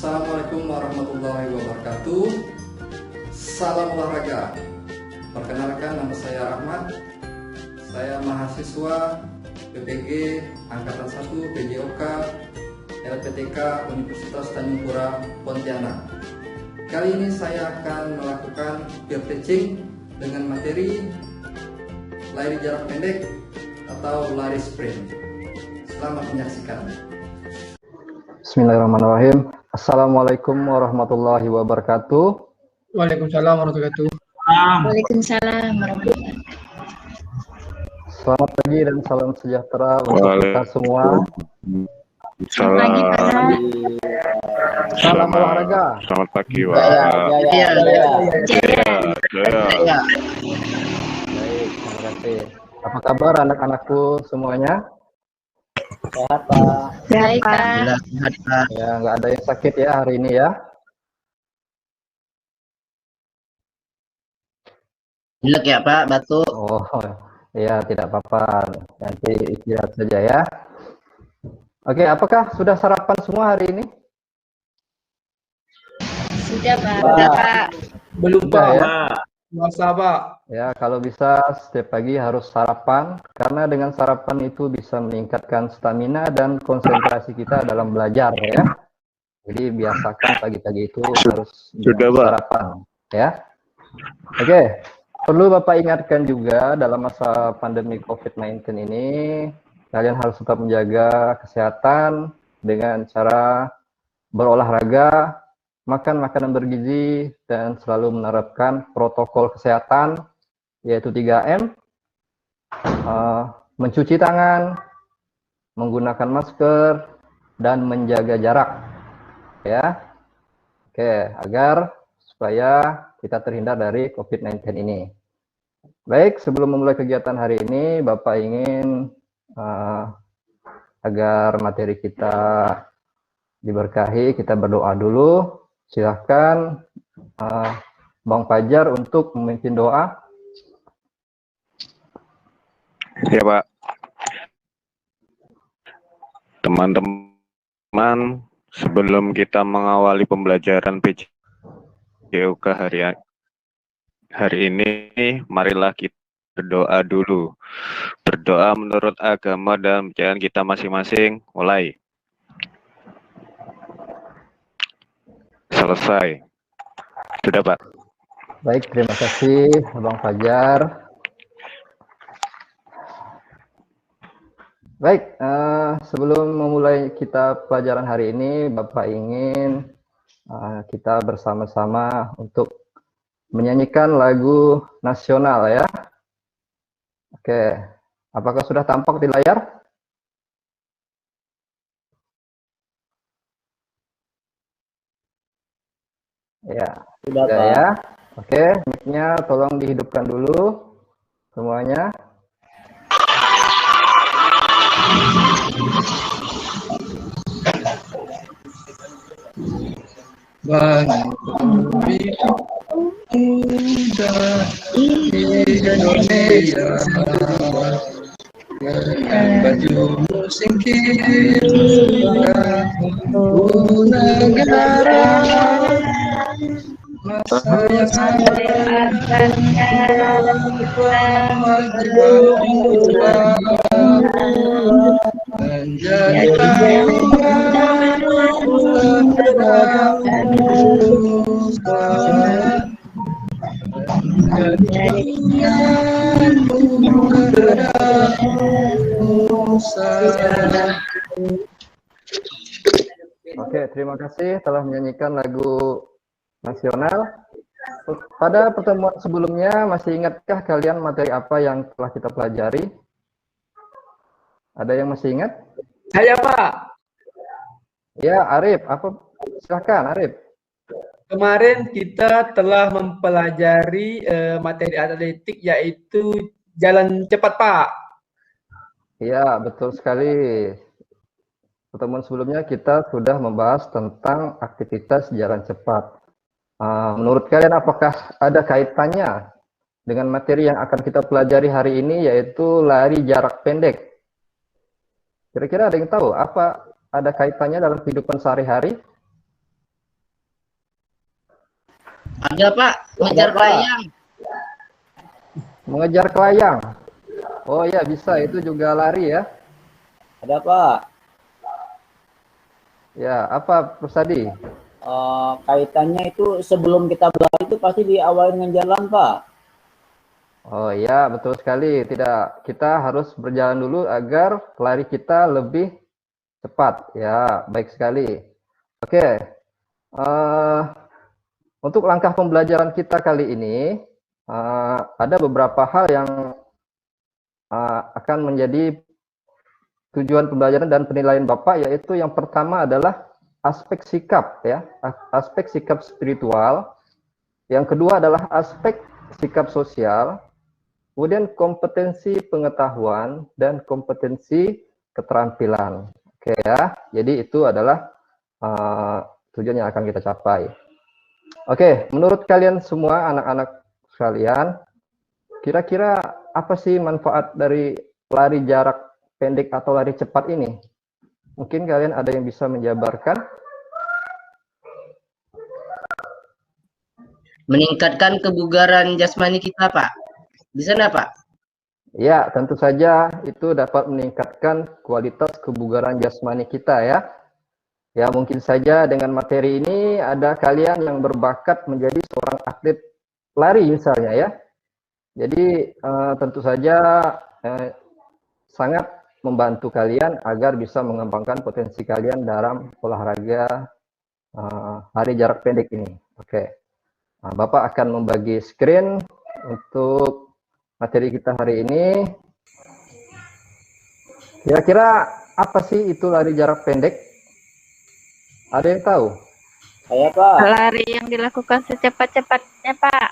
Assalamualaikum warahmatullahi wabarakatuh. Salam olahraga. Perkenalkan, nama saya Rahmat. Saya mahasiswa PPG Angkatan 1 PJOK LPTK Universitas Tanjung Pura Pontianak. Kali ini saya akan melakukan peer teaching dengan materi lari jarak pendek atau lari sprint. Selamat menyaksikan. Bismillahirrahmanirrahim. Assalamualaikum warahmatullahi wabarakatuh. Waalaikumsalam warahmatullahi wabarakatuh. Waalaikumsalam warahmatullahi wabarakatuh. Selamat pagi dan salam sejahtera untuk kita semua. Selamat pagi, Pak. Salam olahraga. Selamat pagi, Pak. Jaya. Baik, terima kasih. Apa kabar anak-anakku semuanya? Sehat, Pak. Baik, Pak. Ya, nggak ada yang sakit ya hari ini ya. Pilek ya Pak, batuk. Oh, ya tidak apa-apa. Nanti istirahat saja ya. Oke, apakah sudah sarapan semua hari ini? Sudah, Pak. Sudah, Pak. Belum, Sudah Pak. ya. Puasa, Pak. Ya, kalau bisa setiap pagi harus sarapan, karena dengan sarapan itu bisa meningkatkan stamina dan konsentrasi kita dalam belajar ya. Jadi biasakan pagi-pagi itu harus Sudah, Pak. sarapan ya. Oke, perlu Bapak ingatkan juga dalam masa pandemi COVID-19 ini, kalian harus tetap menjaga kesehatan dengan cara berolahraga, makan makanan bergizi, dan selalu menerapkan protokol kesehatan, yaitu 3M, mencuci tangan, menggunakan masker, dan menjaga jarak. Ya, oke, agar supaya kita terhindar dari COVID-19 ini. Baik, sebelum memulai kegiatan hari ini, Bapak ingin agar materi kita diberkahi, kita berdoa dulu. Silahkan Bang Fajar untuk memimpin doa. Ya, Pak. Teman-teman, sebelum kita mengawali pembelajaran PJOK hari ini, marilah kita berdoa dulu. Berdoa menurut agama dan kepercayaan kita masing-masing. Mulai. Selesai. Sudah, Pak. Baik, terima kasih Bang Fajar. Baik, sebelum memulai kita pelajaran hari ini, Bapak ingin kita bersama-sama untuk menyanyikan lagu nasional ya. Oke, apakah sudah tampak di layar? Ya, Sudah, sudah Pak. ya. Oke, mic-nya tolong dihidupkan dulu semuanya. Banyak muda di Indonesia dengan bajumu singkir negara masa yang akan menjadi Oke, terima kasih telah menyanyikan lagu nasional. Pada pertemuan sebelumnya, masih ingatkah kalian materi apa yang telah kita pelajari? Ada yang masih ingat? Saya, Pak. Ya, Arif, apa? Silakan, Arif. Kemarin kita telah mempelajari materi atletik, yaitu jalan cepat, Pak. Ya, betul sekali. Pertemuan sebelumnya kita sudah membahas tentang aktivitas jalan cepat. Menurut kalian apakah ada kaitannya dengan materi yang akan kita pelajari hari ini, yaitu lari jarak pendek? Kira-kira ada yang tahu apa ada kaitannya dalam kehidupan sehari-hari? Ada Pak, ngejar Ada, Pak. kelayang. Mengejar kelayang. Oh iya bisa, itu juga lari ya. Ada Pak. Ya, apa Rusadi? Kaitannya itu sebelum kita berlari itu pasti diawali dengan jalan Pak. Oh iya, betul sekali. Tidak, kita harus berjalan dulu agar lari kita lebih cepat. Ya, baik sekali. Oke, untuk langkah pembelajaran kita kali ini, ada beberapa hal yang akan menjadi tujuan pembelajaran dan penilaian Bapak, yaitu yang pertama adalah aspek sikap, ya, aspek sikap spiritual. Yang kedua adalah aspek sikap sosial, kemudian kompetensi pengetahuan dan kompetensi keterampilan. Oke ya, jadi itu adalah tujuan yang akan kita capai. Oke, menurut kalian semua anak-anak sekalian, kira-kira apa sih manfaat dari lari jarak pendek atau lari cepat ini? Mungkin kalian ada yang bisa menjabarkan? Meningkatkan kebugaran jasmani kita, Pak. Bisa nggak, Pak? Ya, tentu saja itu dapat meningkatkan kualitas kebugaran jasmani kita ya. Ya, mungkin saja dengan materi ini ada kalian yang berbakat menjadi seorang atlet lari misalnya ya. Jadi tentu saja sangat membantu kalian agar bisa mengembangkan potensi kalian dalam olahraga lari jarak pendek ini. Oke, nah, Bapak akan membagi screen untuk materi kita hari ini. Kira-kira apa sih itu lari jarak pendek? Ada yang tahu? Saya Pak. Lari yang dilakukan secepat-cepatnya, Pak.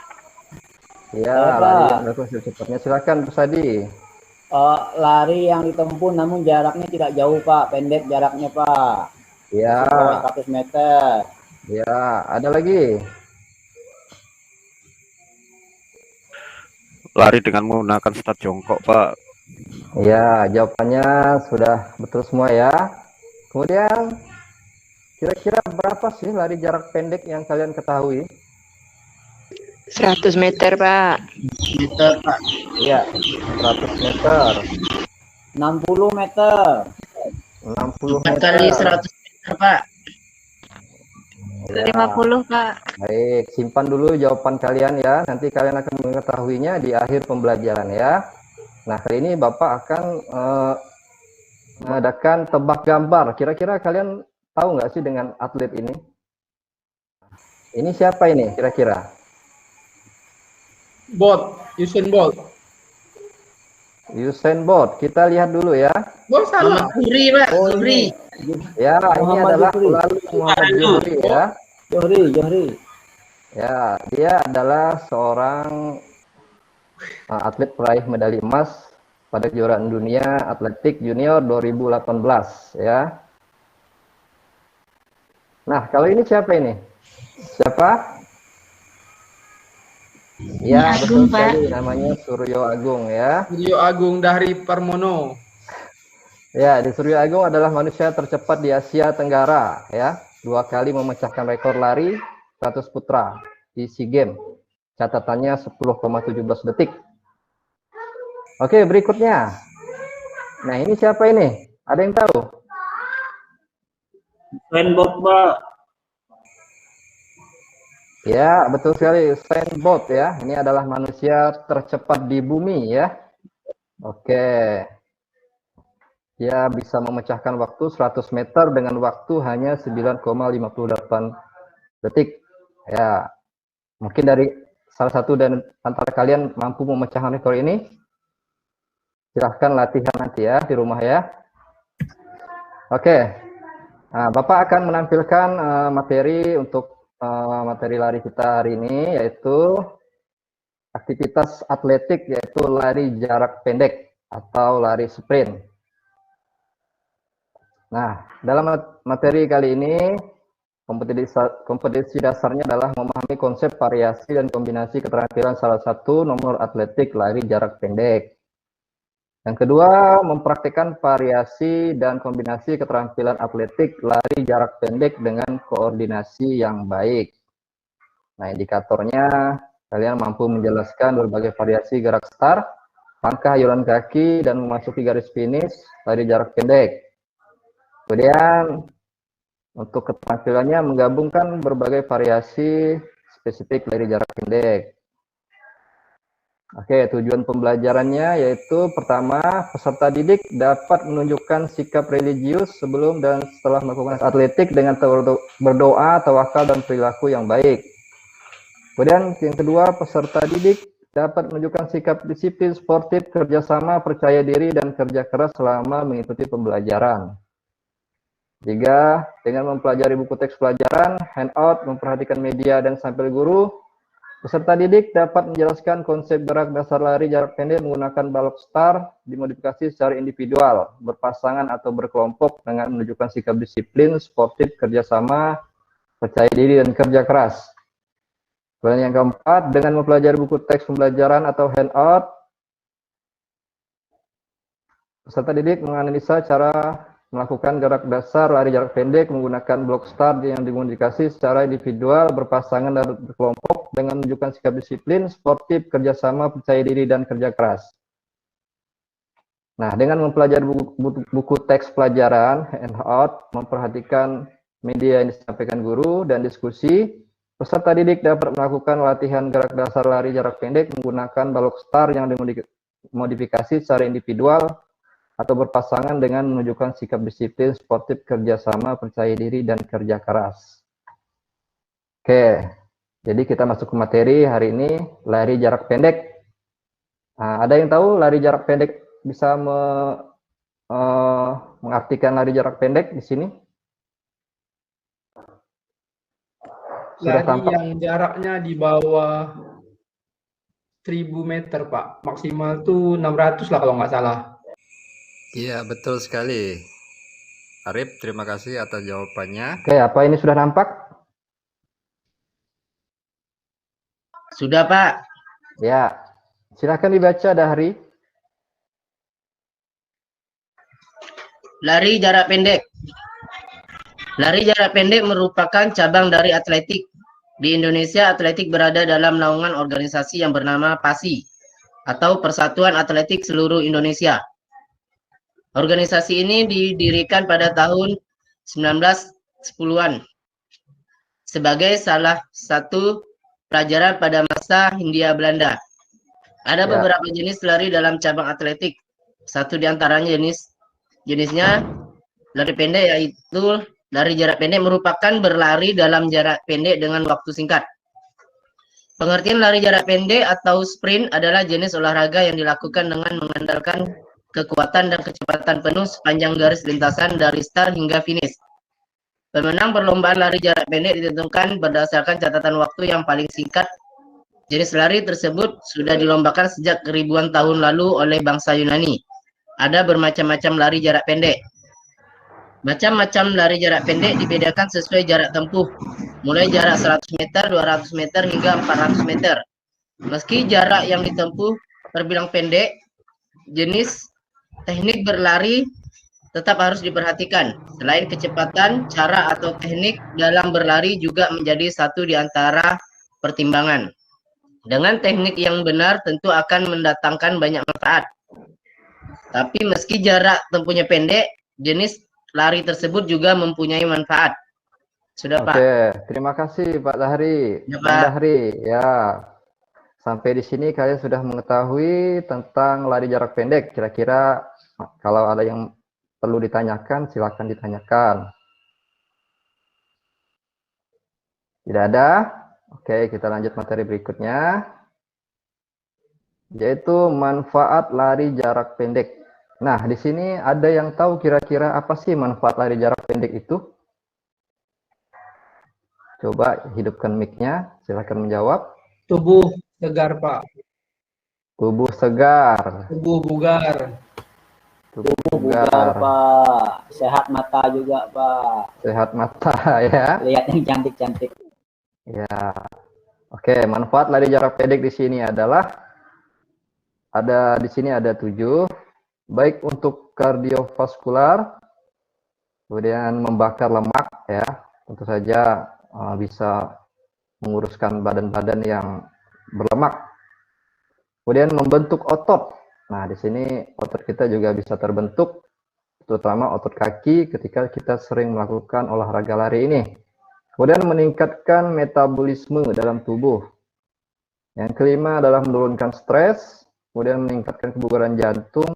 Ya, Saya, lari Pak. yang dilakukan secepatnya. Silakan, Bu Sadi. Lari yang ditempuh namun jaraknya tidak jauh Pak, pendek jaraknya Pak. Ya, 100 meter. ya. Ada lagi? Lari dengan menggunakan start jongkok, Pak. Ya, jawabannya sudah betul semua ya. Kemudian, kira-kira berapa sih lari jarak pendek yang kalian ketahui? 100 meter, Pak. Meter, Pak. Ya, 100 meter. 60 meter. 60 4 meter. kali 100 meter, Pak. Ya. 50, Pak. Baik, simpan dulu jawaban kalian ya. Nanti kalian akan mengetahuinya di akhir pembelajaran ya. Nah, kali ini Bapak akan mengadakan tebak gambar. Kira-kira kalian tahu nggak sih dengan atlet ini? Ini siapa ini kira-kira? Bolt, Usain Bolt. Usain Bolt. Kita lihat dulu ya. Oh, salah. Muhammad Zuhri, Pak. Zuhri. Ya, ini Muhammad adalah Zuhri. lalu Muhammad Zuhri ya. Johri. Ya, dia adalah seorang atlet peraih medali emas pada kejuaraan dunia atletik junior 2018 ya. Nah, kalau ini siapa ini? Siapa? Ya, Agung, betul sekali, namanya Suryo Agung ya. Suryo Agung dari Parmono. Ya, di Suryo Agung adalah manusia tercepat di Asia Tenggara ya. 2 kali memecahkan rekor lari 100 putra di SEA Games. Catatannya 10,17 detik. Oke, berikutnya. Nah, ini siapa ini? Ada yang tahu? Usain Bolt Pak. Ya, betul sekali, Usain Bolt ya. Ini adalah manusia tercepat di bumi ya. Oke. Dia bisa memecahkan waktu 100 meter dengan waktu hanya 9,58 detik. Ya. Mungkin dari salah satu dan antara kalian mampu memecahkan rekor ini. Silahkan latihan nanti ya di rumah ya. Oke. Nah, Bapak akan menampilkan materi untuk materi lari kita hari ini, yaitu aktivitas atletik, yaitu lari jarak pendek atau lari sprint. Nah, dalam materi kali ini, kompetisi dasarnya adalah memahami konsep variasi dan kombinasi keterampilan salah satu nomor atletik lari jarak pendek. Yang kedua, mempraktikkan variasi dan kombinasi keterampilan atletik lari jarak pendek dengan koordinasi yang baik. Nah, indikatornya kalian mampu menjelaskan berbagai variasi gerak start, langkah ayunan kaki, dan memasuki garis finish lari jarak pendek. Kemudian untuk keterampilannya menggabungkan berbagai variasi spesifik lari jarak pendek. Oke, tujuan pembelajarannya yaitu pertama, peserta didik dapat menunjukkan sikap religius sebelum dan setelah melakukan atletik dengan berdoa, tawakal, dan perilaku yang baik. Kemudian yang kedua, peserta didik dapat menunjukkan sikap disiplin, sportif, kerjasama, percaya diri, dan kerja keras selama mengikuti pembelajaran. Tiga, dengan mempelajari buku teks pelajaran, handout, memperhatikan media, dan sampel guru, peserta didik dapat menjelaskan konsep gerak dasar lari jarak pendek menggunakan balok start, dimodifikasi secara individual, berpasangan atau berkelompok dengan menunjukkan sikap disiplin, sportif, kerjasama, percaya diri, dan kerja keras. Kemudian yang keempat, dengan mempelajari buku teks pembelajaran atau handout, peserta didik menganalisa cara melakukan gerak dasar lari jarak pendek menggunakan blok start yang dimodifikasi secara individual, berpasangan, dan berkelompok dengan menunjukkan sikap disiplin, sportif, kerjasama, percaya diri, dan kerja keras. Nah, dengan mempelajari buku teks pelajaran, handout, memperhatikan media yang disampaikan guru, dan diskusi, peserta didik dapat melakukan latihan gerak dasar lari jarak pendek menggunakan balok start yang dimodifikasi secara individual atau berpasangan dengan menunjukkan sikap disiplin, sportif, kerjasama, percaya diri, dan kerja keras. Oke, jadi kita masuk ke materi hari ini, lari jarak pendek. Nah, ada yang tahu lari jarak pendek bisa mengartikan lari jarak pendek di sini? Sudah Lari tampak? yang jaraknya di bawah 1000 meter, Pak. Maksimal tuh 600 lah kalau nggak salah. Iya, betul sekali. Arif, terima kasih atas jawabannya. Oke, apa ini sudah nampak? Sudah, Pak. Ya, silakan dibaca Dahri. Lari jarak pendek. Lari jarak pendek merupakan cabang dari atletik. Di Indonesia, atletik berada dalam naungan organisasi yang bernama PASI, atau Persatuan Atletik Seluruh Indonesia. Organisasi ini didirikan pada tahun 1910-an sebagai salah satu pelajaran pada masa Hindia Belanda. Ada beberapa jenis lari dalam cabang atletik. Satu di antaranya jenisnya lari pendek, yaitu lari jarak pendek merupakan berlari dalam jarak pendek dengan waktu singkat. Pengertian lari jarak pendek atau sprint adalah jenis olahraga yang dilakukan dengan mengandalkan kekuatan dan kecepatan penuh sepanjang garis lintasan dari start hingga finish. Pemenang perlombaan lari jarak pendek ditentukan berdasarkan catatan waktu yang paling singkat. Jenis lari tersebut sudah dilombakan sejak ribuan tahun lalu oleh bangsa Yunani. Ada bermacam-macam lari jarak pendek. Macam-macam lari jarak pendek dibedakan sesuai jarak tempuh, mulai jarak 100 meter, 200 meter, hingga 400 meter. Meski jarak yang ditempuh terbilang pendek, jenis teknik berlari tetap harus diperhatikan. Selain kecepatan, cara atau teknik dalam berlari juga menjadi satu di antara pertimbangan. Dengan teknik yang benar tentu akan mendatangkan banyak manfaat. Tapi meski jarak tempuhnya pendek, jenis lari tersebut juga mempunyai manfaat. Sudah, Pak? Oke, terima kasih Pak Dahri. Ya, Pak Pak. Dahri, ya. Sampai di sini kalian sudah mengetahui tentang lari jarak pendek. Kira-kira kalau ada yang perlu ditanyakan, silakan ditanyakan. Tidak ada? Oke, kita lanjut materi berikutnya, yaitu manfaat lari jarak pendek. Nah, di sini ada yang tahu kira-kira apa sih manfaat lari jarak pendek itu? Coba hidupkan mic-nya, silakan menjawab. Tubuh segar, Pak. Tubuh segar. Tubuh bugar. Tubuh Bugar, bugar. Pak. Sehat mata juga, Pak. Sehat mata ya. Lihat yang cantik-cantik. Ya. Oke, manfaat lari jarak pendek di sini adalah di sini ada 7. Baik untuk kardiovaskular, kemudian membakar lemak ya, tentu saja bisa menguruskan badan-badan yang berlemak. Kemudian membentuk otot. Nah, di sini otot kita juga bisa terbentuk, terutama otot kaki ketika kita sering melakukan olahraga lari ini. Kemudian meningkatkan metabolisme dalam tubuh. Yang kelima adalah menurunkan stres, kemudian meningkatkan kebugaran jantung,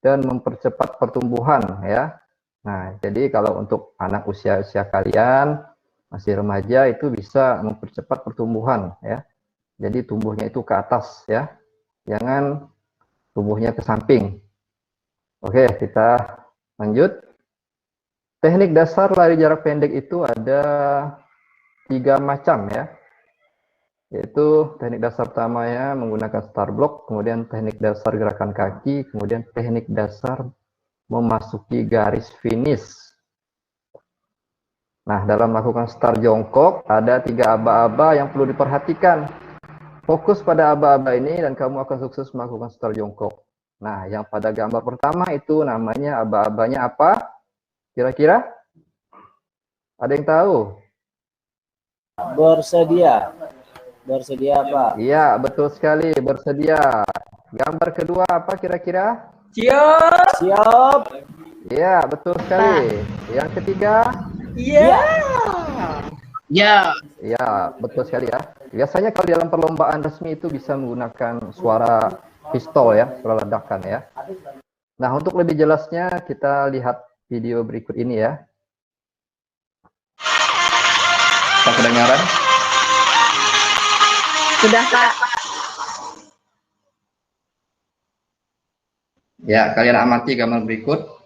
dan mempercepat pertumbuhan ya. Nah, jadi kalau untuk anak usia-usia kalian masih remaja itu bisa mempercepat pertumbuhan ya. Jadi tumbuhnya itu ke atas ya. Jangan tumbuhnya ke samping. Oke, kita lanjut. Teknik dasar lari jarak pendek itu ada 3 macam ya. Yaitu teknik dasar pertamanya menggunakan start block, kemudian teknik dasar gerakan kaki, kemudian teknik dasar memasuki garis finish. Nah, dalam melakukan start jongkok ada 3 aba-aba yang perlu diperhatikan. Fokus pada aba-aba ini dan kamu akan sukses melakukan start jongkok. Nah, yang pada gambar pertama itu namanya aba-abanya apa? Kira-kira? Ada yang tahu? Bersedia. Bersedia, Pak. Iya, betul sekali, bersedia. Gambar kedua apa kira-kira? Siap. Siap. Iya, betul sekali. Yang ketiga? Iya. Ya, Iya, betul sekali ya. Biasanya kalau dalam perlombaan resmi itu bisa menggunakan suara pistol ya, suara ledakan ya. Nah, untuk lebih jelasnya kita lihat video berikut ini ya. Kita kedengaran? Sudah, Pak. Ya, kalian amati gambar berikut.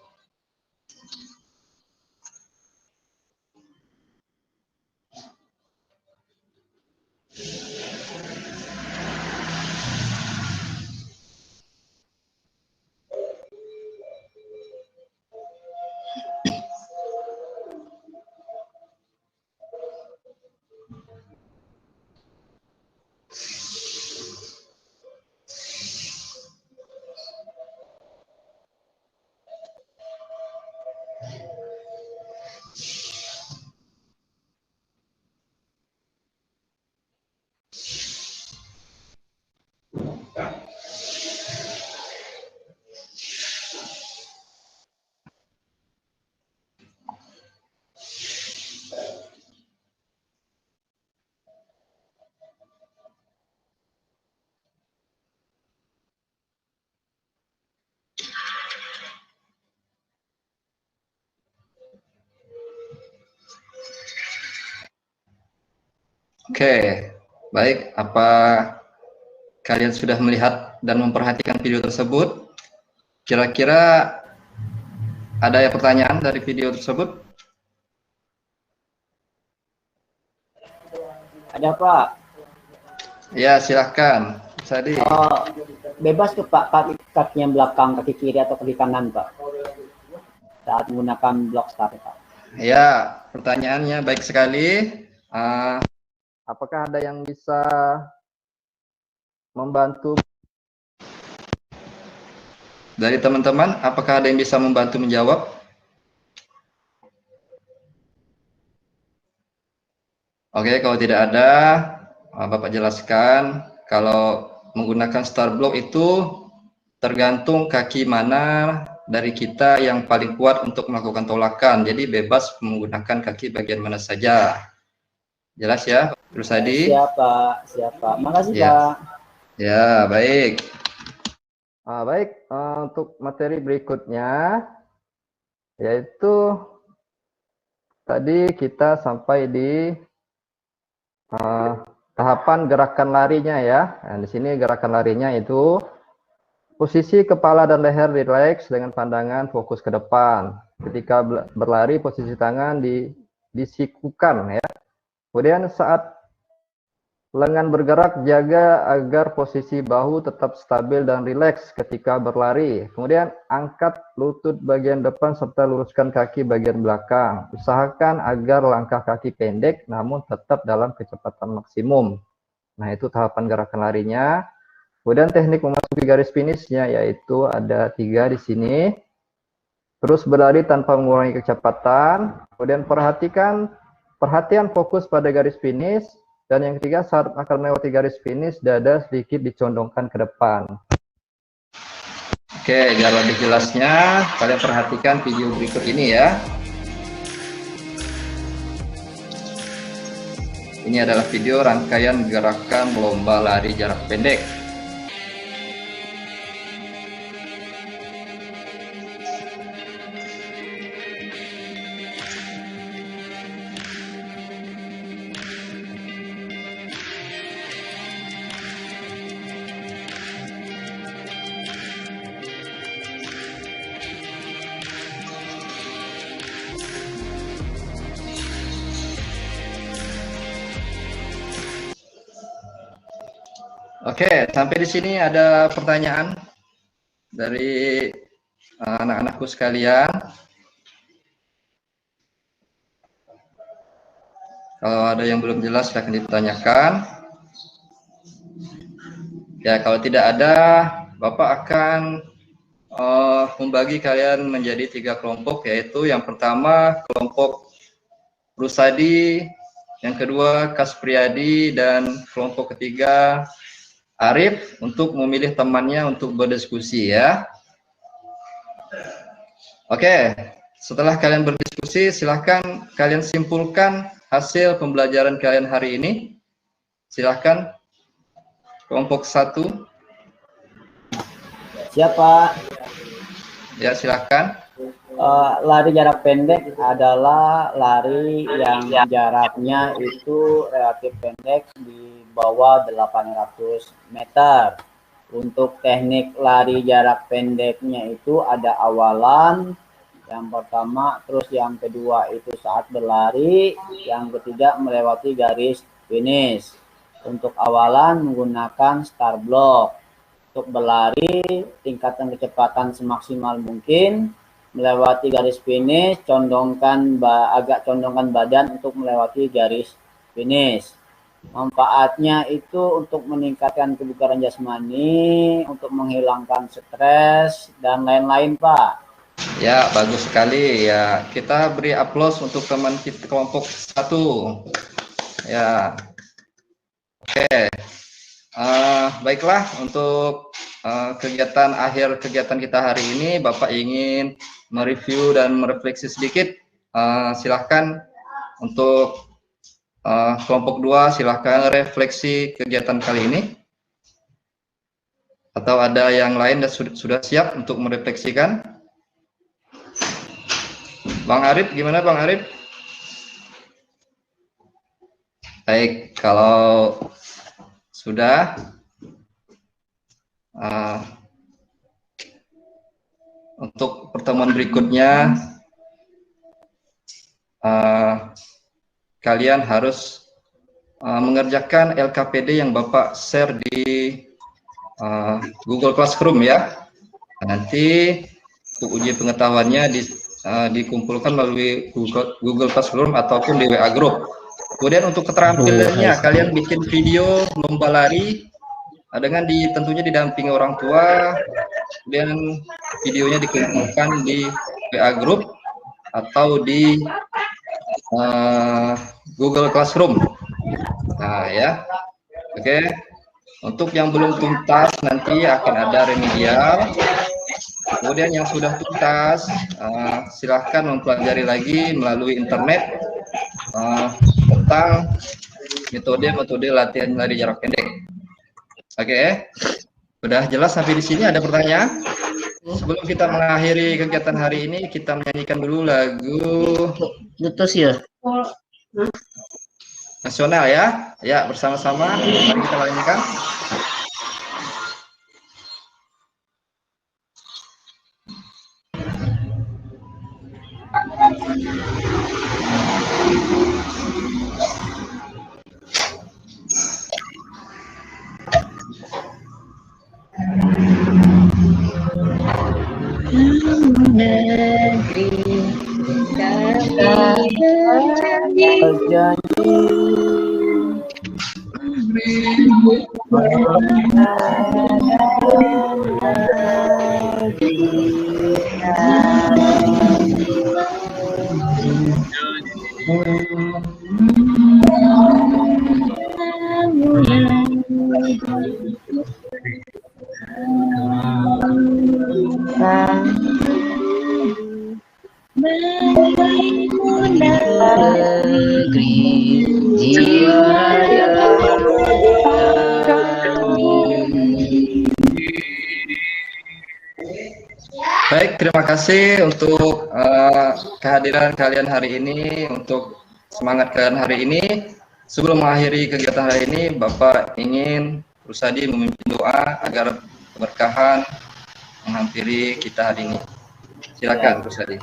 Oke, baik. Apa kalian sudah melihat dan memperhatikan video tersebut? Kira-kira ada ya pertanyaan dari video tersebut? Ada, Pak. Ya, silahkan. Sadi. Bebas tuh, Pak, kaki yang belakang, kaki kiri atau kaki kanan, Pak. Saat menggunakan block start, Pak. Ya, pertanyaannya baik sekali. Apakah ada yang bisa membantu dari teman-teman? Apakah ada yang bisa membantu menjawab? Oke, kalau tidak ada, Bapak jelaskan. Kalau menggunakan start block itu tergantung kaki mana dari kita yang paling kuat untuk melakukan tolakan. Jadi bebas menggunakan kaki bagian mana saja. Jelas ya, terus tadi. Siapa? Siapa? Makasih, Ya. Pak. Ya, baik. Baik, untuk materi berikutnya, yaitu tadi kita sampai di tahapan gerakan larinya ya. Nah, di sini gerakan larinya itu posisi kepala dan leher rileks dengan pandangan fokus ke depan. Ketika berlari, posisi tangan disikukan ya. Kemudian saat lengan bergerak, jaga agar posisi bahu tetap stabil dan rileks ketika berlari. Kemudian angkat lutut bagian depan serta luruskan kaki bagian belakang. Usahakan agar langkah kaki pendek namun tetap dalam kecepatan maksimum. Nah, itu tahapan gerakan larinya. Kemudian teknik memasuki garis finishnya yaitu ada 3 di sini. Terus berlari tanpa mengurangi kecepatan. Kemudian perhatian fokus pada garis finish. Dan yang ketiga, saat akan melewati garis finish, dada sedikit dicondongkan ke depan. Oke, biar lebih jelasnya, kalian perhatikan video berikut ini ya. Ini adalah video rangkaian gerakan lomba lari jarak pendek. Oke, sampai di sini ada pertanyaan dari anak-anakku sekalian. Kalau ada yang belum jelas silahkan ditanyakan. Ya, kalau tidak ada, Bapak akan membagi kalian menjadi 3 kelompok, yaitu yang pertama kelompok Rusadi, yang kedua Kaspriyadi, dan kelompok ketiga Arif, untuk memilih temannya untuk berdiskusi ya. Oke, setelah kalian berdiskusi, silahkan kalian simpulkan hasil pembelajaran kalian hari ini. Silahkan kelompok 1. Siapa? Ya, silahkan. Lari jarak pendek adalah lari yang jaraknya itu relatif pendek, di bawah 800 meter. Untuk teknik lari jarak pendeknya itu ada awalan, yang pertama, terus yang kedua itu saat berlari, yang ketiga melewati garis finish. Untuk awalan menggunakan start block. Untuk berlari, tingkatkan kecepatan semaksimal mungkin. Melewati garis finish, agak condongkan badan untuk melewati garis finish. Manfaatnya itu untuk meningkatkan kebugaran jasmani, untuk menghilangkan stres, dan lain-lain, Pak. Ya, bagus sekali ya. Kita beri aplaus untuk teman kita kelompok 1. Ya. Oke. Baiklah, untuk kegiatan akhir kegiatan kita hari ini, Bapak ingin mereview dan merefleksi sedikit. Silahkan untuk kelompok 2, silahkan refleksi kegiatan kali ini. Atau ada yang lain dan sudah siap untuk merefleksikan? Bang Arif, gimana Bang Arif? Baik, kalau sudah, untuk pertemuan berikutnya, kalian harus mengerjakan LKPD yang Bapak share di Google Classroom ya. Nanti untuk uji pengetahuannya dikumpulkan melalui Google Classroom ataupun di WA Group. Kemudian untuk keterampilannya, kalian bikin video lomba lari dengan tentunya didampingi orang tua. Kemudian videonya dikumpulkan di WA Group atau di Google Classroom. Nah ya, oke. Untuk yang belum tuntas nanti akan ada remedial. Kemudian yang sudah tuntas, silahkan mempelajari lagi melalui internet tentang metode latihan lari jarak pendek. Oke, sudah jelas sampai di sini? Ada pertanyaan? Sebelum kita mengakhiri kegiatan hari ini, kita menyanyikan dulu lagu nasional ya. Ya, bersama-sama mari kita nyanyikan. negeri jiwa raya kami. Baik, terima kasih untuk kehadiran kalian hari ini, untuk semangat kalian hari ini. Sebelum mengakhiri kegiatan hari ini, Bapak ingin Rusadi memimpin doa agar keberkahan menghampiri kita hari ini. Silakan, Rusadi.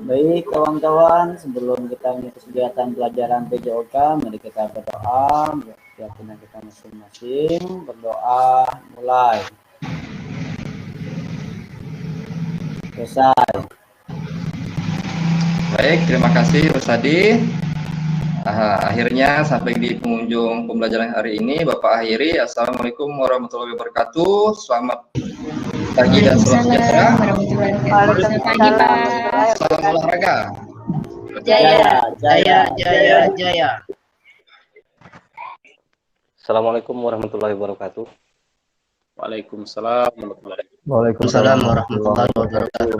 Baik kawan-kawan, sebelum kita mulai kegiatan pelajaran PJOK, mari kita berdoa, keyakinan kita masing-masing, berdoa, mulai. Selesai. Baik, terima kasih Rusadi. Akhirnya sampai di pengunjung pembelajaran hari ini, Bapak akhiri. Assalamualaikum warahmatullahi wabarakatuh. Selamat pagi dan salam sejahtera. Selamat pagi, Pak. Salam olahraga. Jaya, jaya, jaya, jaya. Assalamualaikum warahmatullahi wabarakatuh. Waalaikumsalam warahmatullahi wabarakatuh. Waalaikumsalam warahmatullahi wabarakatuh.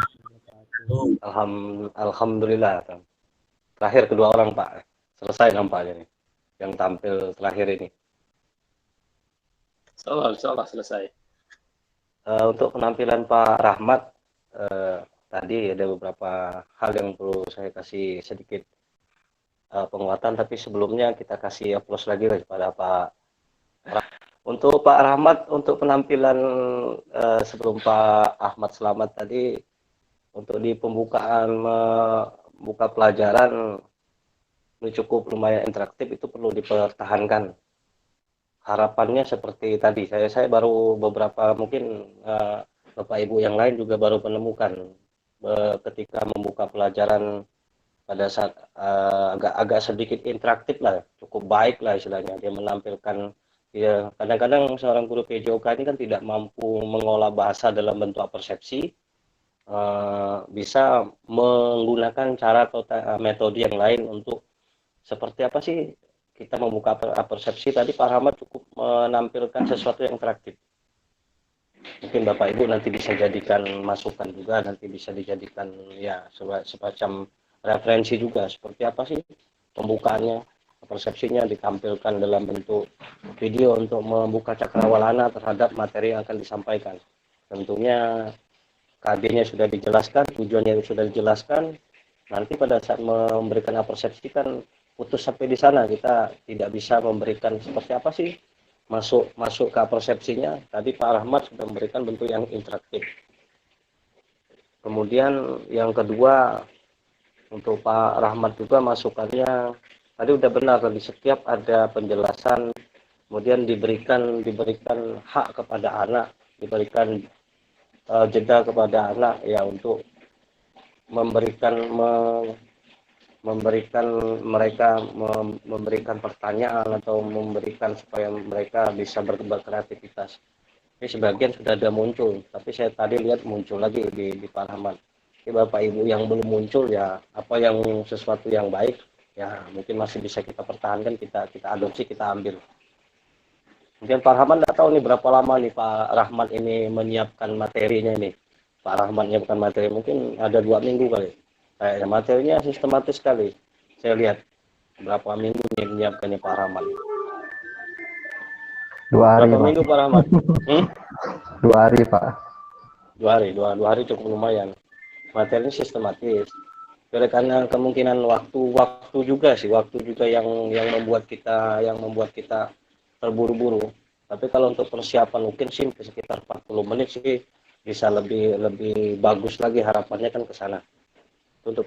Alhamdulillah. Terakhir kedua orang Pak. Selesai nampaknya nih. Yang tampil terakhir ini. Insyaallah selesai. Untuk penampilan Pak Rahmat, tadi ada beberapa hal yang perlu saya kasih sedikit penguatan, tapi sebelumnya kita kasih aplaus lagi kepada Pak Rahmat. Untuk Pak Rahmat, untuk penampilan sebelum Pak Ahmad Selamat tadi, untuk di pembukaan membuka pelajaran, ini cukup lumayan interaktif, itu perlu dipertahankan. Harapannya seperti tadi, saya baru beberapa, mungkin Bapak Ibu yang lain juga baru menemukan ketika membuka pelajaran pada saat agak sedikit interaktif lah, cukup baik lah istilahnya. Dia menampilkan, ya kadang-kadang seorang guru PJOK ini kan tidak mampu mengolah bahasa dalam bentuk persepsi, bisa menggunakan cara atau metode yang lain untuk seperti apa sih kita membuka persepsi. Tadi Pak Rahmat cukup menampilkan sesuatu yang interaktif. Mungkin Bapak Ibu nanti bisa jadikan masukan juga, nanti bisa dijadikan ya semacam referensi juga, seperti apa sih pembukaannya, persepsinya ditampilkan dalam bentuk video untuk membuka cakrawalana terhadap materi yang akan disampaikan. Tentunya KD-nya sudah dijelaskan, tujuannya sudah dijelaskan. Nanti pada saat memberikan persepsi kan putus sampai di sana, kita tidak bisa memberikan seperti apa sih masuk ke persepsinya. Tadi Pak Rahmat sudah memberikan bentuk yang interaktif. Kemudian yang kedua, untuk Pak Rahmat juga masukannya tadi udah benar, di setiap ada penjelasan, kemudian diberikan hak kepada anak, diberikan jeda kepada anak ya untuk memberikan pertanyaan atau memberikan supaya mereka bisa berkreativitas. Ini sebagian sudah ada muncul, tapi saya tadi lihat muncul lagi di Pak Rahmat. Ini Bapak Ibu yang belum muncul ya, apa yang sesuatu yang baik ya mungkin masih bisa kita pertahankan, kita adopsi, kita ambil. Kemudian Pak Rahmat nggak tahu nih berapa lama nih Pak Rahmat ini menyiapkan materinya ini. Pak Rahmat menyiapkan materi mungkin ada 2 minggu kali. Kayaknya materinya sistematis sekali. Saya lihat berapa minggu nih menyiapkannya Pak Rahmat. 2 hari. Berapa minggu Pak Rahmat? 2 hari Pak. 2 hari, 2 hari cukup lumayan. Materinya sistematis. Karena kemungkinan waktu juga sih, waktu juga yang membuat kita terburu-buru. Tapi kalau untuk persiapan mungkin sih sekitar 40 menit sih bisa lebih bagus lagi, harapannya kan ke sana. Untuk